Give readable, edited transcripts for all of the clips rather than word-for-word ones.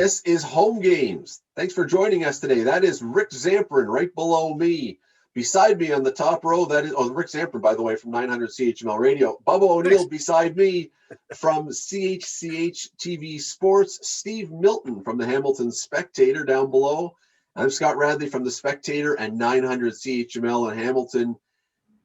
This is Home Games. Thanks for joining us today. That is Rick Zamperin right below me. Beside me on the top row, that is Rick Zamperin, by the way, from 900 CHML Radio. Bubba O'Neill beside me from CHCH TV Sports. Steve Milton from the Hamilton Spectator down below. I'm Scott Radley from the Spectator and 900 CHML in Hamilton.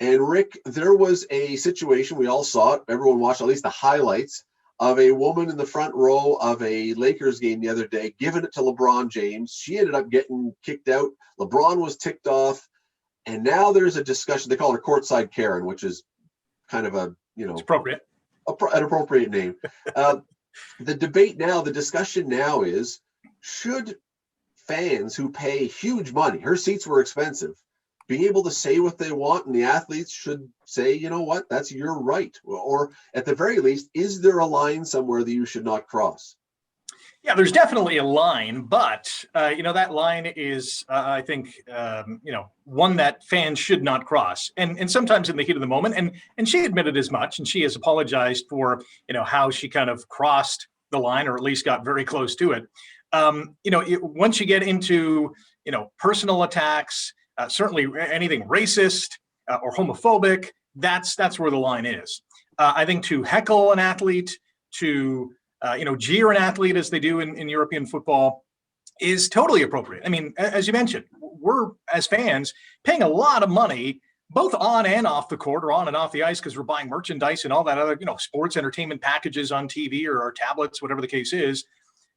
And Rick, there was a situation, we all saw it, everyone watched at least the highlights, of a woman in the front row of a Lakers game the other day, giving it to LeBron James. She ended up getting kicked out. LeBron was ticked off. And now there's a discussion. They call her courtside Karen, which is kind of a, it's appropriate. An appropriate name. The debate now, the discussion now is, should fans who pay huge money, her seats were expensive, be able to say what they want, and the athletes should say, you know what, that's your right. Or at the very least, is there a line somewhere that you should not cross? Yeah, there's definitely a line, but, that line is, I think, one that fans should not cross. And sometimes in the heat of the moment, and she admitted as much, and she has apologized for, how she kind of crossed the line, or at least got very close to it. Once you get into, personal attacks, certainly anything racist or homophobic, that's where the line is. I think to heckle an athlete, to jeer an athlete as they do in European football is totally appropriate. I mean, as you mentioned, we're as fans paying a lot of money, both on and off the court or on and off the ice, because we're buying merchandise and all that other, sports entertainment packages on TV or our tablets, whatever the case is.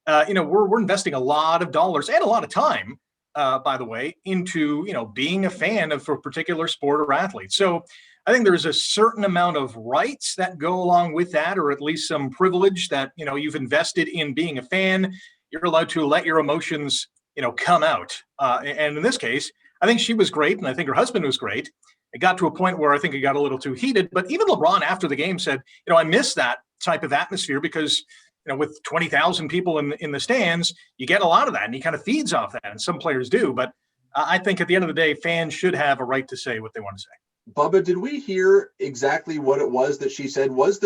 We're investing a lot of dollars and a lot of time, by the way, into, being a fan of a particular sport or athlete. So I think there's a certain amount of rights that go along with that, or at least some privilege that, you've invested in being a fan. You're allowed to let your emotions, come out. And in this case, I think she was great. And I think her husband was great. It got to a point where I think it got a little too heated, but even LeBron after the game said, I miss that type of atmosphere because, with 20,000 people in the stands, you get a lot of that and he kind of feeds off that. And some players do. But I think at the end of the day, fans should have a right to say what they want to say. Bubba, did we hear exactly what it was that she said? Is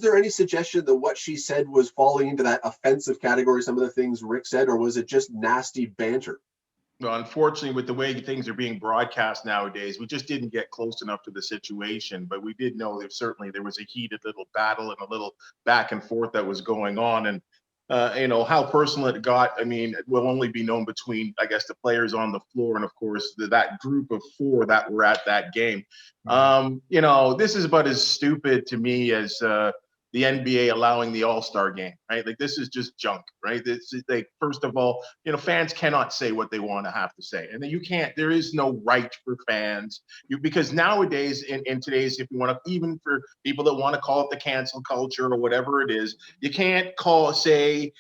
there any suggestion that what she said was falling into that offensive category, some of the things Rick said, or was it just nasty banter? Well, unfortunately, with the way things are being broadcast nowadays, we just didn't get close enough to the situation. But we did know that certainly there was a heated little battle and a little back and forth that was going on. And, how personal it got, I mean, it will only be known between, I guess, the players on the floor and, of course, that group of four that were at that game. This is about as stupid to me as the NBA allowing the AllStar Game, right? Like, this is just junk, right? This is like, first of all, fans cannot say what they want to have to say. And then there is no right for fans. Because nowadays, in today's, if you want to, even for people that want to call it the cancel culture or whatever it is, you can't say,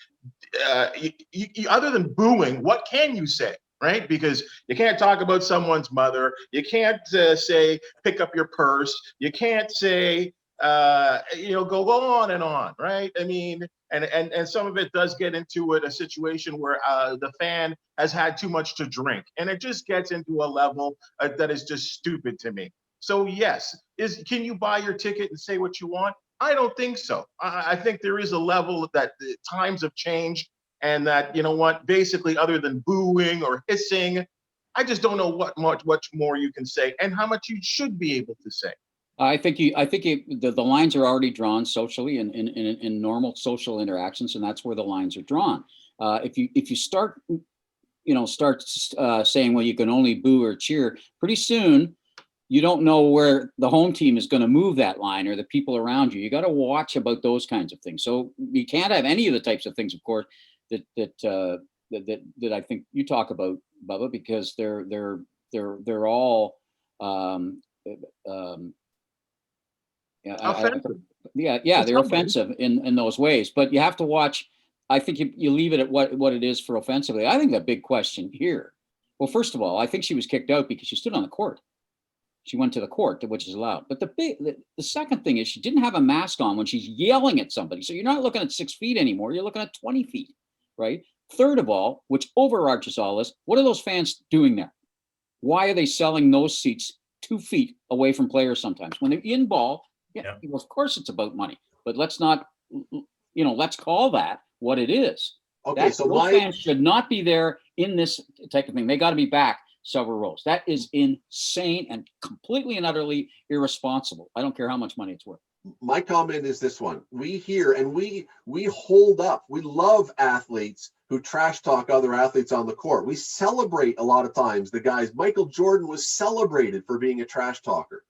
other than booing, what can you say? Right? Because you can't talk about someone's mother. You can't say, pick up your purse. You can't say, go on and on, right? I mean, and some of it does get into a situation where the fan has had too much to drink, and it just gets into a level that is just stupid to me. So yes, can you buy your ticket and say what you want? I don't think so. I think there is a level that the times have changed, and that, basically other than booing or hissing, I just don't know what much more you can say and how much you should be able to say. I think the lines are already drawn socially in normal social interactions, and that's where the lines are drawn. If you start saying, well, you can only boo or cheer, pretty soon you don't know where the home team is going to move that line or the people around you. You got to watch about those kinds of things. So you can't have any of the types of things, of course, that I think you talk about, Bubba, because they're all. They're offensive in those ways, but you have to watch. I think you leave it at what it is for offensively. I think the big question here, well, first of all, I think she was kicked out because she stood on the court. She went to the court, which is allowed. But the second thing is she didn't have a mask on when she's yelling at somebody. So you're not looking at 6 feet anymore. You're looking at 20 feet, right? Third of all, which overarches all this, what are those fans doing there? Why are they selling those seats 2 feet away from players sometimes? When they're in ball, well, of course it's about money. But let's not, let's call that what it is. Okay, so those fans should not be there in this type of thing. They got to be back several rows. That is insane and completely and utterly irresponsible. I don't care how much money it's worth. My comment is this one. We hear and we hold up. We love athletes who trash talk other athletes on the court. We celebrate a lot of times the guys. Michael Jordan was celebrated for being a trash talker.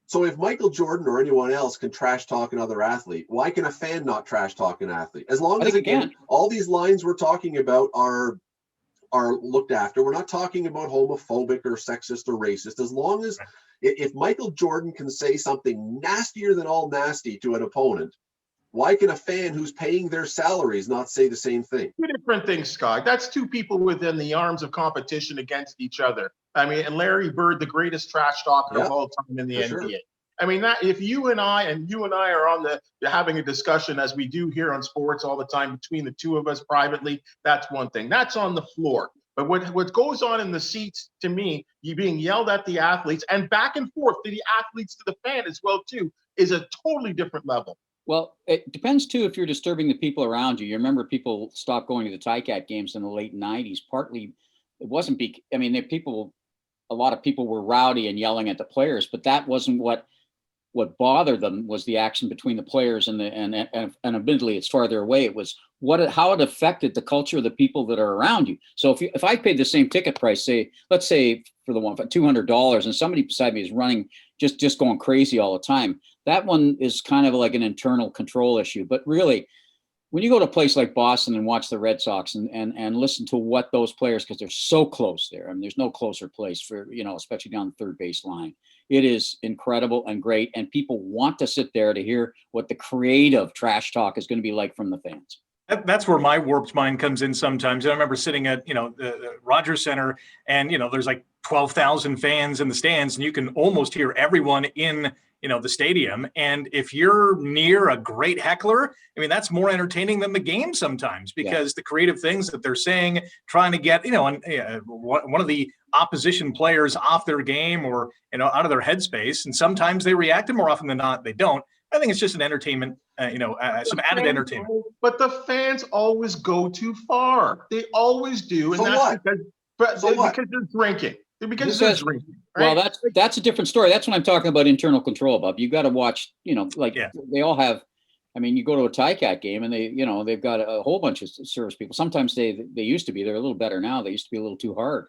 So if Michael Jordan or anyone else can trash talk another athlete, why can a fan not trash talk an athlete? As long as, again, all these lines we're talking about are looked after. We're not talking about homophobic or sexist or racist. As long as if Michael Jordan can say something nastier than all nasty to an opponent, why can a fan who's paying their salaries not say the same thing? Two different things, Scott. That's two people within the arms of competition against each other. I mean, and Larry Bird, the greatest trash talker of all time in the NBA. Sure. I mean, that if you and I are on the having a discussion as we do here on sports all the time between the two of us privately, that's one thing. That's on the floor. But what goes on in the seats, to me, you being yelled at the athletes and back and forth to the athletes to the fan as well, too, is a totally different level. Well, it depends, too, if you're disturbing the people around you. You remember people stopped going to the Ticat games in the late 90s. Partly, it wasn't a lot of people were rowdy and yelling at the players, but that wasn't what bothered them. Was the action between the players and admittedly it's farther away. It was how it affected the culture of the people that are around you. So if I paid the same ticket price, let's say for the one for $200, and somebody beside me is running just going crazy all the time, that one is kind of like an internal control issue. But really, when you go to a place like Boston and watch the Red Sox and listen to what those players, because they're so close there, I mean, there's no closer place for, especially down the third base line. It is incredible and great. And people want to sit there to hear what the creative trash talk is going to be like from the fans. That's where my warped mind comes in sometimes. I remember sitting at, the Rogers Center and, there's like 12,000 fans in the stands and you can almost hear everyone in, the stadium. And if you're near a great heckler, I mean, that's more entertaining than the game sometimes because the creative things that they're saying, trying to get, one of the opposition players off their game or, out of their headspace. And sometimes they react, and more often than not, they don't. I think it's just an entertainment, some added entertainment. But the fans always go too far. They always do. And because they're drinking. Because they're drinking. Right? Well, that's a different story. That's what I'm talking about internal control, Bob. You got to watch, they all have, I mean, you go to a Ticat game and they've got a whole bunch of service people. Sometimes they used to be, they're a little better now. They used to be a little too hard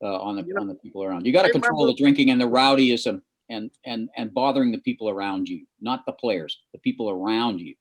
on the people around. You got to control the drinking and the rowdyism and bothering the people around you, not the players, the people around you.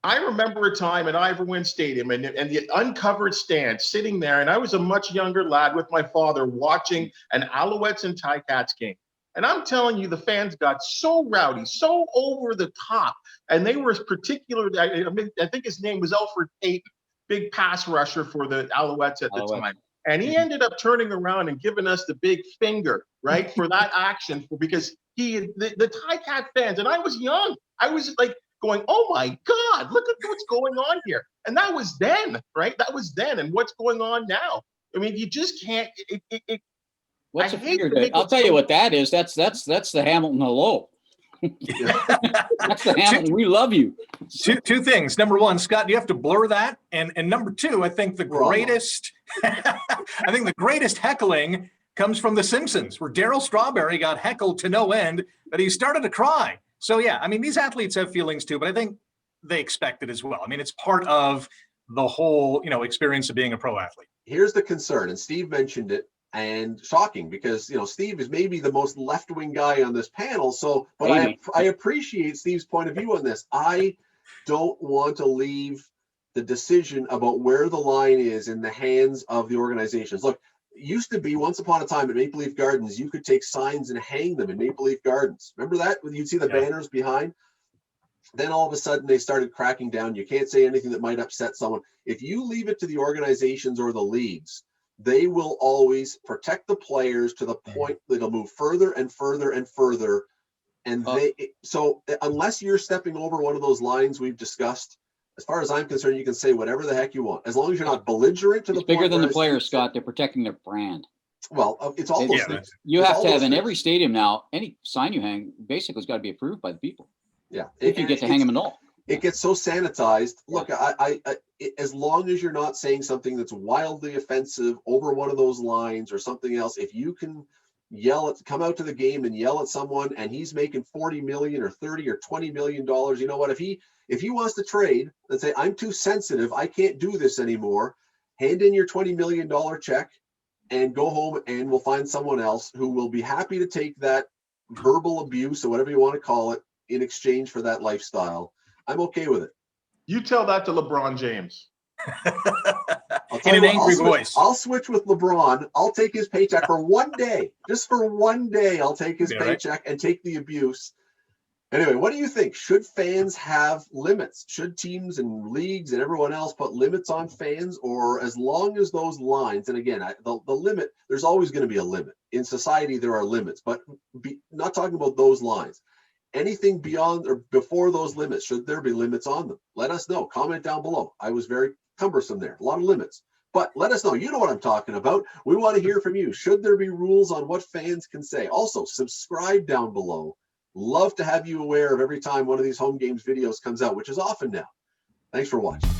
I remember a time at Ivor Wynne Stadium and the uncovered stand sitting there, and I was a much younger lad with my father watching an Alouettes and Ticats game. And I'm telling you, the fans got so rowdy, so over the top, and they were particularly, I think his name was Alfred Payton, big pass rusher for the Alouettes at the time. And he ended up turning around and giving us the big finger, right, for that action, because the Ticat fans, and I was young, I was like going, oh my God, look at what's going on here. And that was then, right? That was then. And what's going on now? I mean, you just can't. What's a finger? I'll tell you what that is. That's the Hamilton hello. That's the Hamilton. We love you. Two things. Number one, Scott, you have to blur that. And number two, I think the greatest heckling comes from The Simpsons, where Daryl Strawberry got heckled to no end that he started to cry. So yeah, I mean, these athletes have feelings too, but I think they expect it as well. I mean, it's part of the whole, experience of being a pro athlete. Here's the concern, and Steve mentioned it, and shocking because, Steve is maybe the most left-wing guy on this panel. So, but I appreciate Steve's point of view on this. I don't want to leave the decision about where the line is in the hands of the organizations. Look, it used to be once upon a time at Maple Leaf Gardens, you could take signs and hang them in Maple Leaf Gardens. Remember that? You'd see the banners behind. Then all of a sudden they started cracking down. You can't say anything that might upset someone. If you leave it to the organizations or the leagues, they will always protect the players to the point that they'll move further and further and further. And so unless you're stepping over one of those lines we've discussed, as far as I'm concerned, you can say whatever the heck you want, as long as you're not belligerent to the point. Bigger than the players, Scott. They're protecting their brand. Well, it's all those things. You have to have in every stadium now, any sign you hang basically has got to be approved by the people. Yeah, if you get to hang them at all. it gets so sanitized. Look, I as long as you're not saying something that's wildly offensive over one of those lines or something else, if you can come out to the game and yell at someone and he's making 40 million or 30 or 20 million dollars, you know what, if he wants to trade and say, I'm too sensitive, I can't do this anymore, hand in your $20 million check and go home, and we'll find someone else who will be happy to take that verbal abuse or whatever you want to call it in exchange for that lifestyle. I'm okay with it. You tell that to LeBron James. In an angry voice. I'll switch with LeBron. I'll take his paycheck for one day. Just for one day, I'll take his paycheck and take the abuse. Anyway, what do you think? Should fans have limits? Should teams and leagues and everyone else put limits on fans? Or as long as those lines, and again, the limit, there's always going to be a limit. In society, there are limits, but not talking about those lines. Anything beyond or before those limits, should there be limits on them? Let us know. Comment down below. I was very cumbersome there. A lot of limits. But let us know. You know what I'm talking about. We want to hear from you. Should there be rules on what fans can say? Also, subscribe down below. Love to have you aware of every time one of these home games videos comes out, which is often now. Thanks for watching.